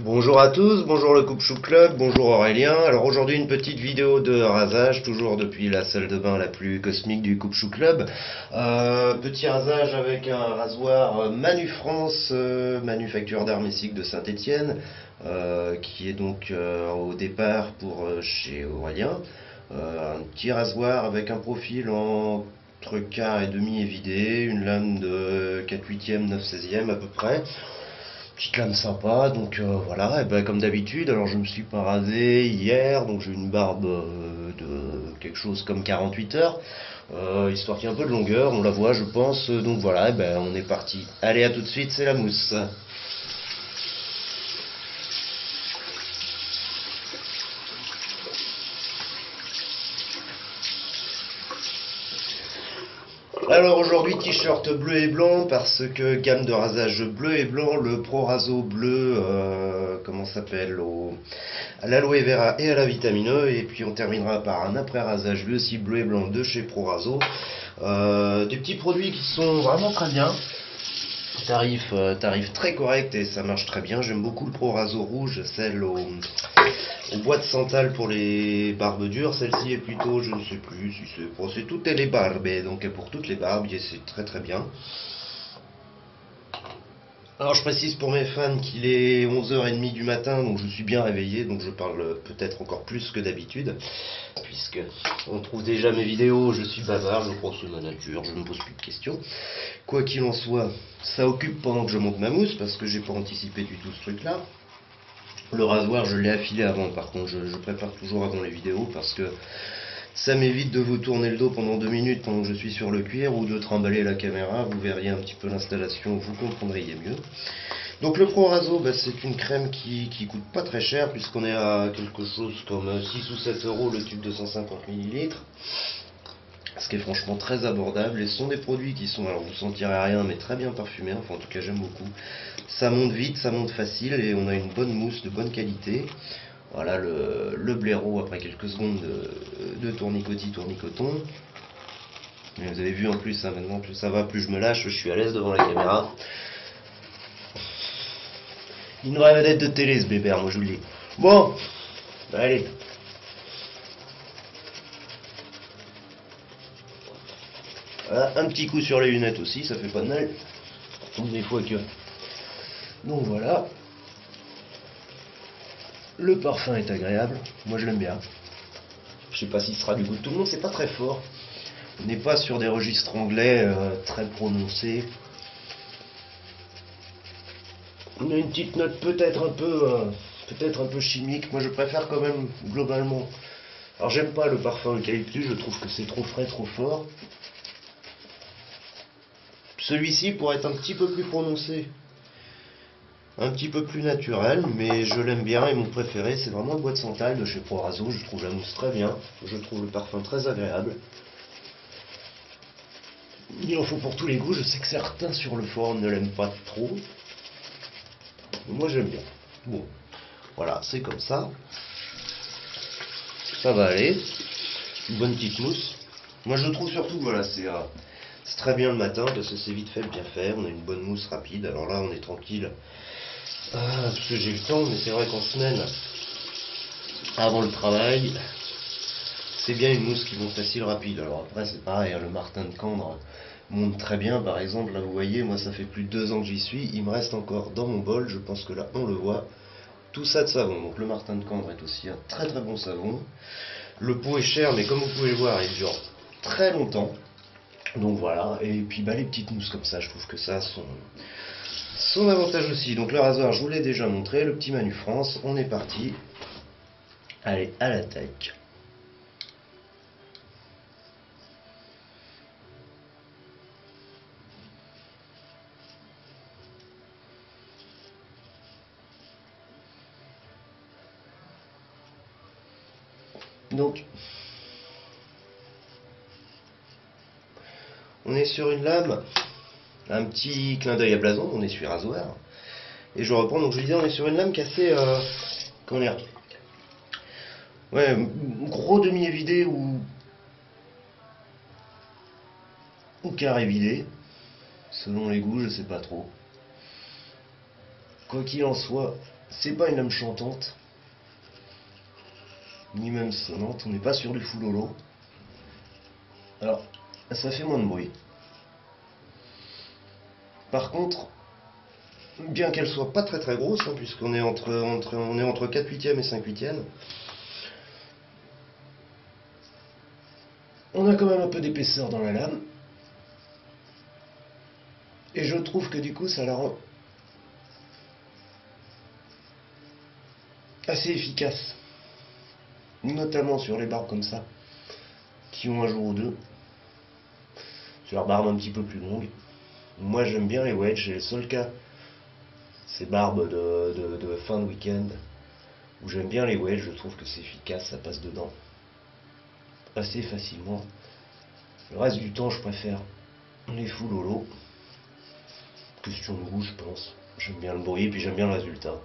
Bonjour à tous, bonjour le Coupe Chou Club, bonjour Aurélien. Alors aujourd'hui une petite vidéo de rasage, toujours depuis la salle de bain la plus cosmique du Coupe Chou Club. Petit rasage avec un rasoir Manu France, manufacture d'Armessic de Saint-Étienne, qui est donc au départ pour chez Aurélien. Un petit rasoir avec un profil entre quart et demi évidé, une lame de 4/8e, 9/16e à peu près. Petite lame sympa, donc voilà, et ben, comme d'habitude, alors je me suis pas rasé hier, donc j'ai une barbe de quelque chose comme 48 heures, histoire qu'il y ait un peu de longueur, on la voit je pense, donc voilà, et ben, on est parti. Allez, à tout de suite, c'est la mousse. Alors aujourd'hui t-shirt bleu et blanc parce que gamme de rasage bleu et blanc, le Pro Raso bleu, comment ça s'appelle, à l'aloe vera et à la vitamine E, et puis on terminera par un après rasage lui aussi bleu et blanc de chez Pro Raso. Des petits produits qui sont vraiment très bien. Tarif très correct et ça marche très bien. J'aime beaucoup le Pro Raso rouge, celle au bois de santal pour les barbes dures. Celle-ci est plutôt, je ne sais plus si c'est pour c'est toutes les barbes, et donc pour toutes les barbes, et c'est très très bien. Alors je précise pour mes fans qu'il est 11h30 du matin, donc je suis bien réveillé, donc je parle peut-être encore plus que d'habitude, puisque on trouve déjà mes vidéos, je suis bavard, je crois que c'est ma nature, je ne me pose plus de questions. Quoi qu'il en soit, ça occupe pendant que je monte ma mousse, parce que j'ai pas anticipé du tout ce truc-là. Le rasoir, je l'ai affilé avant, par contre, je prépare toujours avant les vidéos, parce que ça m'évite de vous tourner le dos pendant 2 minutes pendant que je suis sur le cuir, ou de trimballer la caméra, vous verriez un petit peu l'installation, vous comprendriez mieux. Donc le Pro Raso, bah, c'est une crème qui coûte pas très cher, puisqu'on est à quelque chose comme 6 ou 7 euros le tube de 150 millilitres, ce qui est franchement très abordable. Et ce sont des produits qui sont, alors vous sentirez rien, mais très bien parfumés, enfin en tout cas j'aime beaucoup. Ça monte vite, ça monte facile, et on a une bonne mousse de bonne qualité. Voilà le blaireau après quelques secondes de tournicoton. Mais vous avez vu en plus, hein, maintenant plus ça va, plus je me lâche, je suis à l'aise devant la caméra. Une vraie vedette de télé ce bébert, moi je vous le dis. Bon, allez. Voilà, un petit coup sur les lunettes aussi, ça fait pas de mal. Des fois que. Donc voilà. Le parfum est agréable, moi je l'aime bien. Je sais pas si ce sera du goût de tout le monde, c'est pas très fort. On n'est pas sur des registres anglais très prononcés. On a une petite note peut-être un peu chimique. Moi je préfère quand même globalement. Alors j'aime pas le parfum eucalyptus, je trouve que c'est trop frais, trop fort. Celui-ci pourrait être un petit peu plus prononcé, un petit peu plus naturel, mais je l'aime bien, et mon préféré c'est vraiment le bois de santal de chez Pro Raso. Je trouve la mousse très bien, je trouve le parfum très agréable. Il en faut pour tous les goûts, je sais que certains sur le forum ne l'aiment pas trop. Moi j'aime bien. Bon, voilà, c'est comme ça. Ça va aller. Une bonne petite mousse. Moi je trouve surtout, voilà, c'est très bien le matin parce que c'est vite fait, bien fait. On a une bonne mousse rapide. Alors là, on est tranquille. Parce que j'ai le temps, mais c'est vrai qu'en semaine, avant le travail, c'est bien une mousse qui monte facile, rapide. Alors après, c'est pareil, hein, le Martin de Candre monte très bien. Par exemple, là, vous voyez, moi, ça fait plus de 2 ans que j'y suis. Il me reste encore dans mon bol, je pense que là, on le voit, tout ça de savon. Donc le Martin de Candre est aussi un très très bon savon. Le pot est cher, mais comme vous pouvez le voir, il dure très longtemps. Donc voilà, et puis bah, les petites mousses comme ça, je trouve que ça a son avantage aussi. Donc le rasoir, je vous l'ai déjà montré, le petit Manu France, on est parti. Allez, à l'attaque. Donc, on est sur une lame, un petit clin d'œil à blason, on est sur rasoir. Et je reprends, donc je disais, on est sur une lame qui est assez, comment dire, ouais, gros demi-évidé ou carré vidé, selon les goûts, je sais pas trop. Quoi qu'il en soit, C'est pas une lame chantante, ni même sonnante, on n'est pas sur du full holo. Alors, ça fait moins de bruit. Par contre, bien qu'elle soit pas très très grosse, hein, puisqu'on est entre 4/8 et 5/8, on a quand même un peu d'épaisseur dans la lame. Et je trouve que du coup ça la rend assez efficace. Notamment sur les barbes comme ça, qui ont un jour ou deux. Sur leurs barbes un petit peu plus longues. Moi j'aime bien les wedges, et le seul cas, ces barbes de fin de week-end, où j'aime bien les wedges, je trouve que c'est efficace, ça passe dedans assez facilement. Le reste du temps je préfère les full holo. Question de goût je pense. J'aime bien le bruit et puis j'aime bien le résultat.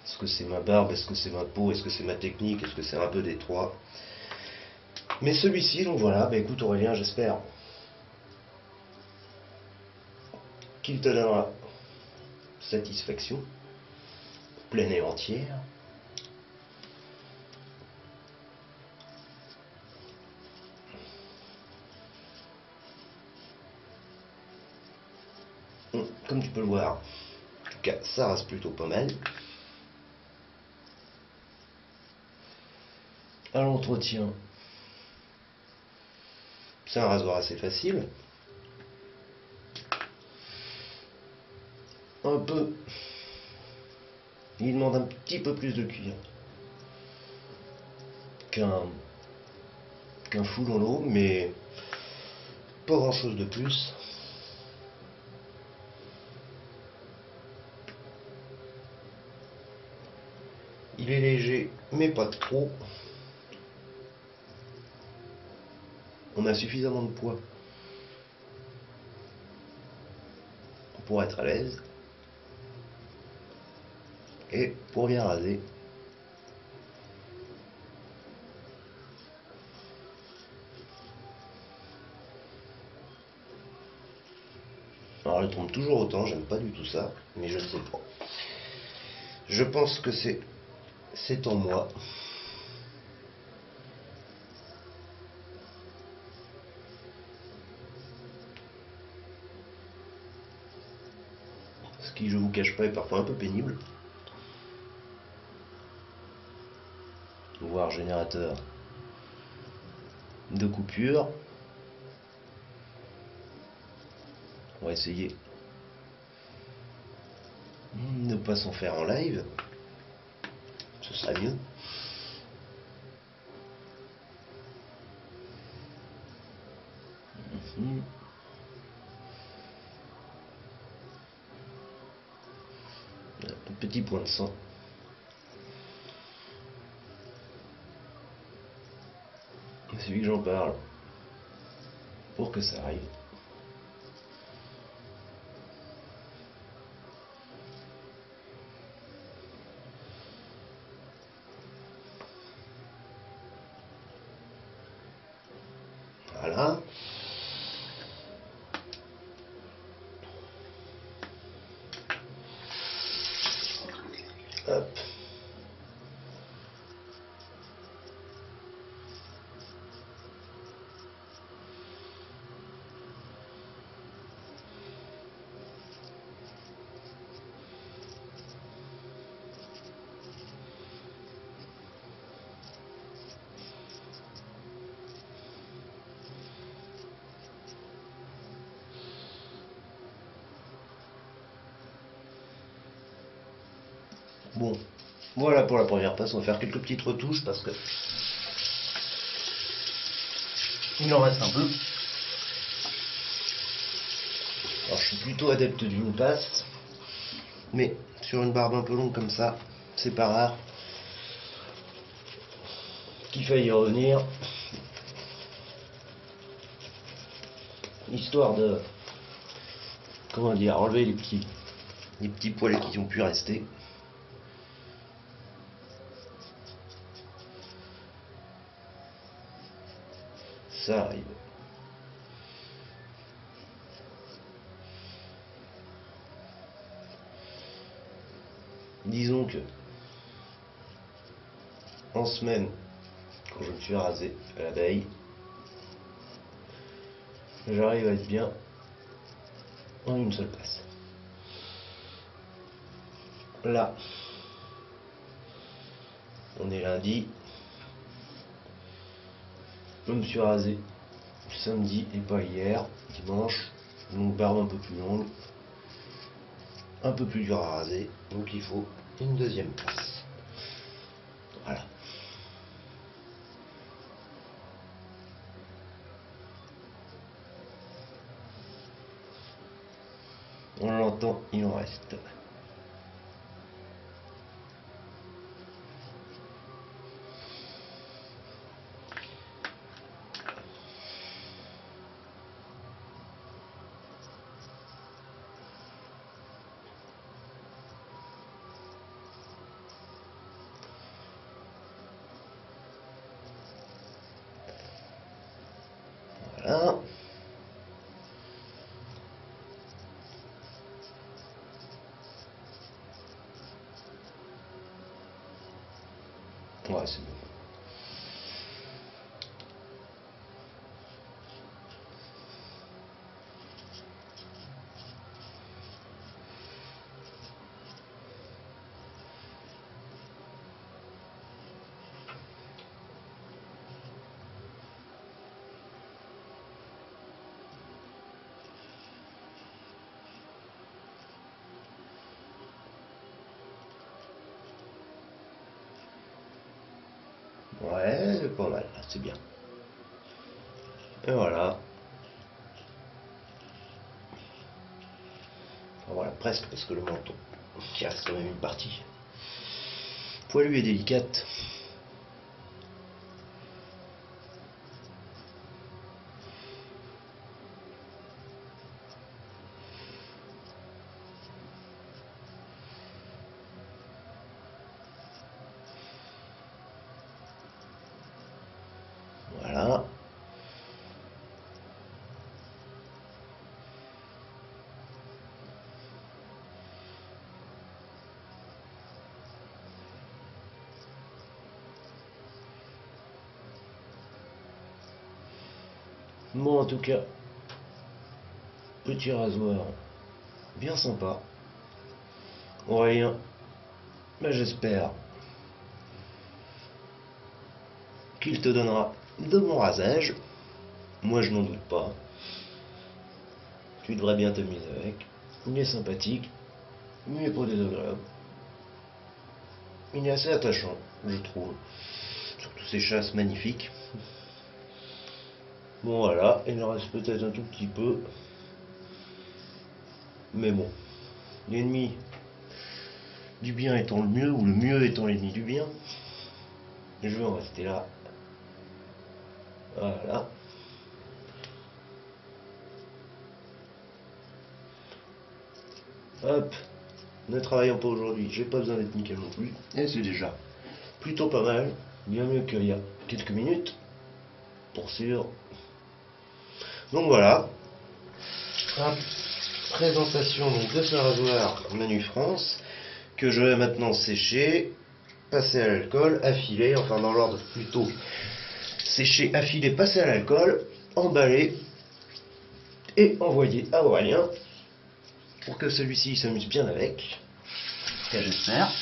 Est-ce que c'est ma barbe, est-ce que c'est ma peau, est-ce que c'est ma technique, est-ce que c'est un peu des trois. Mais celui-ci, donc voilà, bah écoute Aurélien, j'espère qu'il te donnera satisfaction pleine et entière. Comme tu peux le voir, en tout cas ça reste plutôt pas mal. À l'entretien, c'est un rasoir assez facile. Un peu, il demande un petit peu plus de cuir qu'un full holo, mais pas grand chose de plus. Il est léger, mais pas trop. On a suffisamment de poids pour être à l'aise. Et pour bien raser, alors elle tombe toujours autant, j'aime pas du tout ça, mais je sais pas. Je pense que c'est en moi. Ce qui, je vous cache pas, est parfois un peu pénible. Voire générateur de coupure. On va essayer de ne pas s'en faire en live. Ce sera mieux. Un petit point de sang. C'est lui que j'en parle. Pour que ça arrive. Voilà. Hop. Bon, voilà pour la première passe. On va faire quelques petites retouches parce que il en reste un peu. Alors je suis plutôt adepte d'une passe, mais sur une barbe un peu longue comme ça, c'est pas rare qu'il faille y revenir, histoire de, comment dire, enlever les petits poils qui ont pu rester. Ça arrive. Disons que en semaine, quand je me suis rasé à la veille, j'arrive à être bien en une seule passe. Là, on est lundi, je me suis rasé samedi et pas hier, dimanche, donc barbe un peu plus longue, un peu plus dur à raser, donc il faut une deuxième passe. Voilà. On l'entend, il en reste. Voilà. Ouais, c'est bon. Ouais, c'est pas mal, c'est bien. Et voilà. Enfin, voilà, presque, parce que le menton, qui reste quand même une partie poilue et délicate. Voilà. Bon, en tout cas, petit rasoir bien sympa. Aurélien, ben, j'espère qu'il te donnera de bons rasages. Moi, je n'en doute pas. Tu devrais bien t'amuser avec. Il est sympathique, il n'est pas désagréable. Il est assez attachant, je trouve. Surtout ses chasses magnifiques. Bon, voilà, il en reste peut-être un tout petit peu. Mais bon, l'ennemi du bien étant le mieux, ou le mieux étant l'ennemi du bien, je vais en rester là. Voilà. Hop, ne travaillons pas aujourd'hui, j'ai pas besoin d'être nickel non plus. Et c'est déjà plutôt pas mal, bien mieux qu'il y a quelques minutes, pour sûr. Donc voilà, présentation donc, de ce rasoir Manu France, que je vais maintenant sécher, passer à l'alcool, affiler, enfin dans l'ordre plutôt sécher, affiler, passer à l'alcool, emballer et envoyer à Aurélien pour que celui-ci s'amuse bien avec. Que j'espère.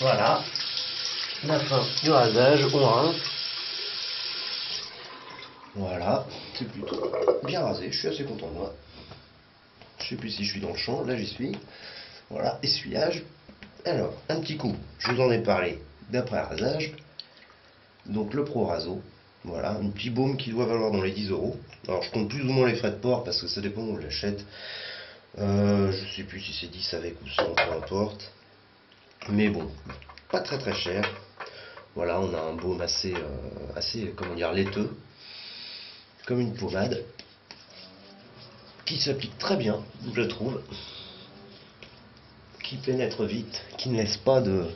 Voilà. La fin du rasage, on rince. Voilà, c'est plutôt bien rasé, je suis assez content de moi. Je sais plus si je suis dans le champ, là j'y suis. Voilà, essuyage. Alors, un petit coup, je vous en ai parlé d'après rasage. Donc le Pro Raso, voilà, un petit baume qui doit valoir dans les 10 euros. Alors je compte plus ou moins les frais de port parce que ça dépend où je l'achète. Je sais plus si c'est 10 avec ou sans, peu importe. Mais bon, pas très très cher. Voilà, on a un baume assez, comment dire, laiteux, comme une pommade, qui s'applique très bien, je trouve, qui pénètre vite, qui ne laisse pas de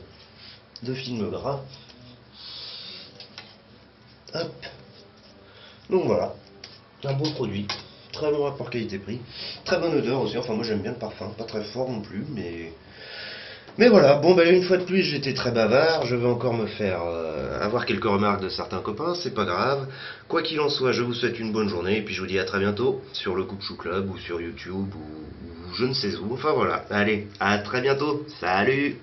film gras. Hop. Donc voilà, un beau produit, très bon rapport qualité-prix, très bonne odeur aussi, enfin moi j'aime bien le parfum, pas très fort non plus, mais Mais voilà, bon ben une fois de plus j'étais très bavard, je vais encore me faire avoir quelques remarques de certains copains, c'est pas grave. Quoi qu'il en soit, je vous souhaite une bonne journée et puis je vous dis à très bientôt sur le Coupe Chou Club ou sur YouTube ou je ne sais où. Enfin voilà, allez, à très bientôt, salut!